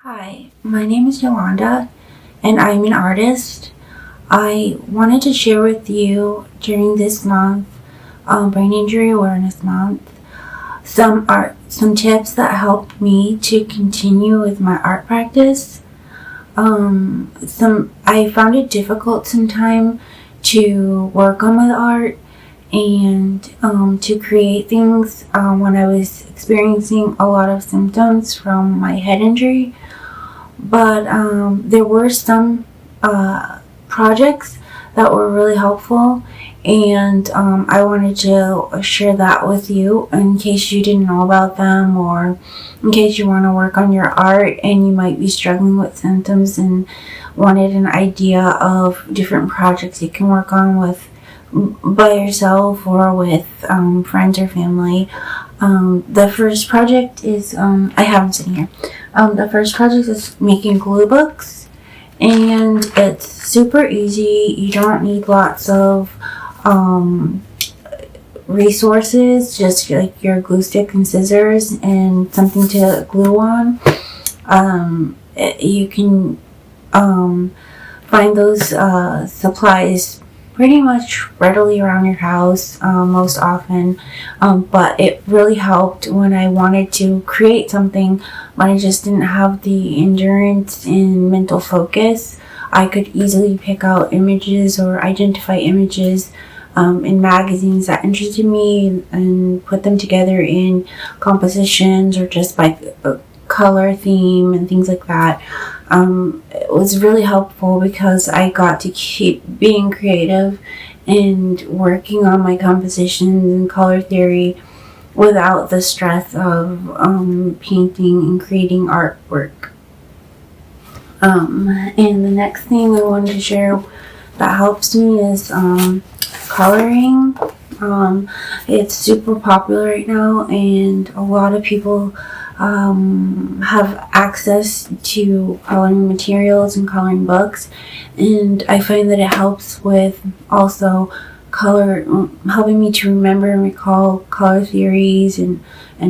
Hi, my name is Yolanda, and I'm an artist. I wanted to share with you during this month, Brain Injury Awareness Month, some tips that helped me to continue with my art practice. I found it difficult sometimes to work on my art and to create things when I was experiencing a lot of symptoms from my head injury. But there were some projects that were really helpful, and I wanted to share that with you in case you didn't know about them, or in case you want to work on your art and you might be struggling with symptoms and wanted an idea of different projects you can work on with by yourself or with friends or family. The first project is I have them sitting here. The first project is making glue books, and it's super easy. You don't need lots of resources, just like your glue stick and scissors and something to glue on. You can find those supplies pretty much readily around your house most often, but it really helped when I wanted to create something but I just didn't have the endurance and mental focus. I could easily pick out images or identify images in magazines that interested me and put them together in compositions or just by color theme and things like that. It was really helpful because I got to keep being creative and working on my compositions and color theory without the stress of painting and creating artwork. And the next thing I wanted to share that helps me is coloring. It's super popular right now, and a lot of people have access to coloring materials and coloring books, and I find that it helps with also helping me to remember and recall color theories and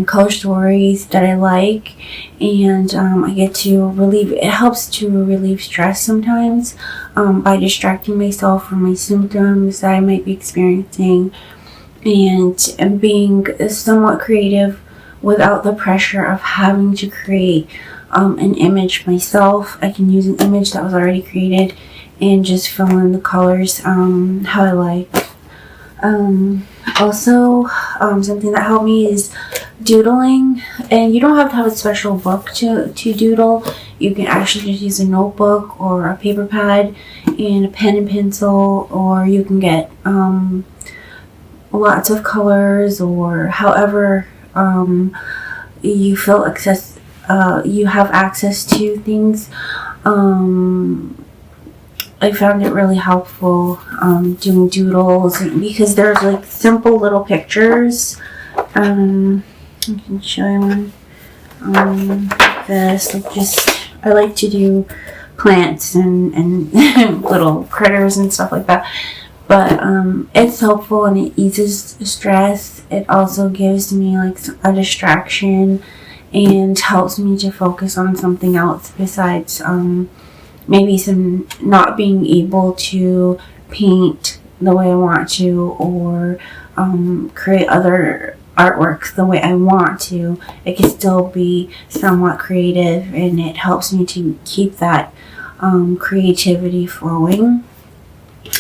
color stories that I like, and I get to it helps to relieve stress sometimes by distracting myself from my symptoms that I might be experiencing, and being somewhat creative without the pressure of having to create an image myself. I can use an image that was already created and just fill in the colors how I like. Also, something that helped me is doodling, and you don't have to have a special book to doodle. You can actually just use a notebook or a paper pad and a pen and pencil, or you can get lots of colors, or however you feel you have access to things. I found it really helpful doing doodles because there's like simple little pictures. I can show you one. This I like to do plants and little critters and stuff like that. But it's helpful and it eases stress. It also gives me like a distraction and helps me to focus on something else besides maybe some not being able to paint the way I want to, or create other artworks the way I want to. It can still be somewhat creative, and it helps me to keep that creativity flowing.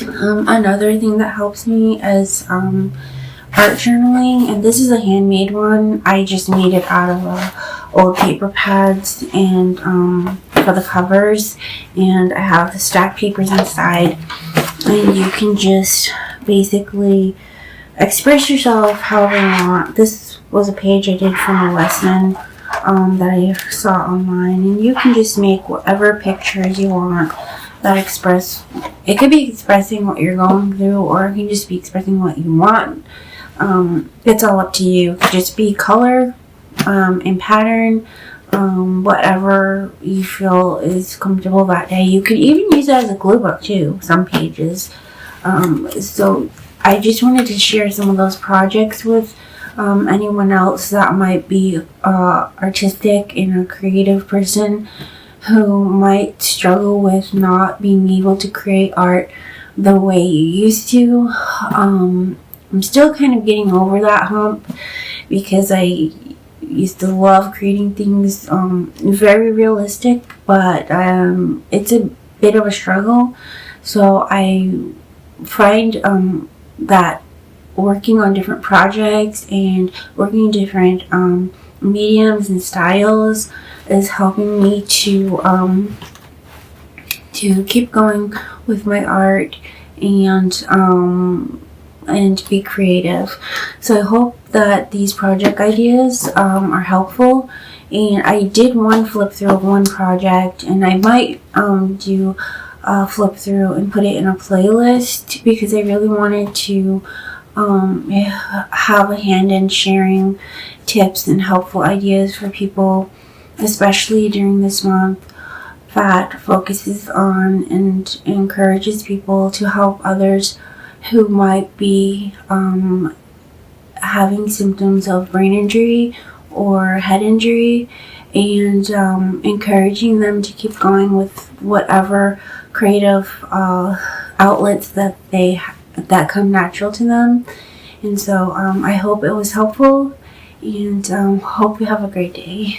Another thing that helps me is art journaling, and this is a handmade one. I just made it out of old paper pads and for the covers, and I have the stacked papers inside, and you can just basically express yourself however you want. This was a page I did from a lesson that I saw online, and you can just make whatever pictures you want that express. It could be expressing what you're going through, or it can just be expressing what you want. It's all up to you. It could just be color and pattern, whatever you feel is comfortable that day. You could even use it as a glue book too, some pages. So I just wanted to share some of those projects with anyone else that might be artistic and a creative person, who might struggle with not being able to create art the way you used to. I'm still kind of getting over that hump because I used to love creating things very realistic, but it's a bit of a struggle. So I find that working on different projects and working in different mediums and styles is helping me to keep going with my art and be creative. So I hope that these project ideas are helpful. And I did one flip through of one project, and I might do a flip through and put it in a playlist because I really wanted to have a hand in sharing tips and helpful ideas for people, especially during this month that focuses on and encourages people to help others who might be having symptoms of brain injury or head injury, and encouraging them to keep going with whatever creative outlets that come natural to them. And so I hope it was helpful, and hope you have a great day.